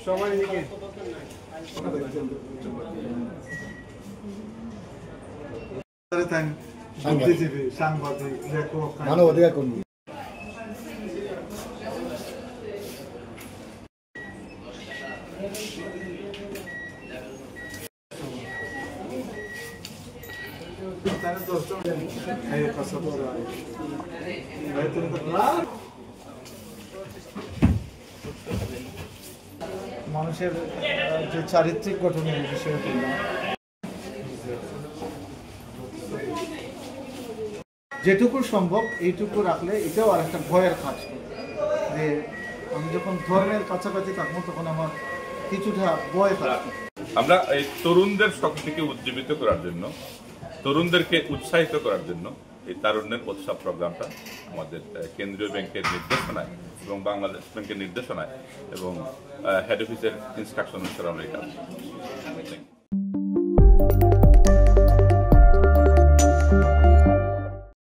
সবাই দিকে সাংবাদিক লেখক মানবাধিকার কর্মী মানুষের যে চারিত্রিক গঠনের বিষয়ে যেটুকু সম্ভব এইটুকু রাখলে এটাও আর একটা ভয়ের কাজ করে যে আমি যখন ধর্মের কাছাকাছি থাকবো তখন আমার কিছুটা ভয় থাকবে। আমরা এই তরুণদের শক্তিকে উজ্জীবিত করার জন্য, তরুণদেরকে উৎসাহিত করার জন্য এই তারুণ্যের উৎসব প্রোগ্রামটা আমাদের কেন্দ্রীয় ব্যাংকের নির্দেশনায় এবং বাংলাদেশ ব্যাংকের নির্দেশনায় এবং হেড অফিসের ইনস্ট্রাকশন অনুসারে আমরা এই কাজ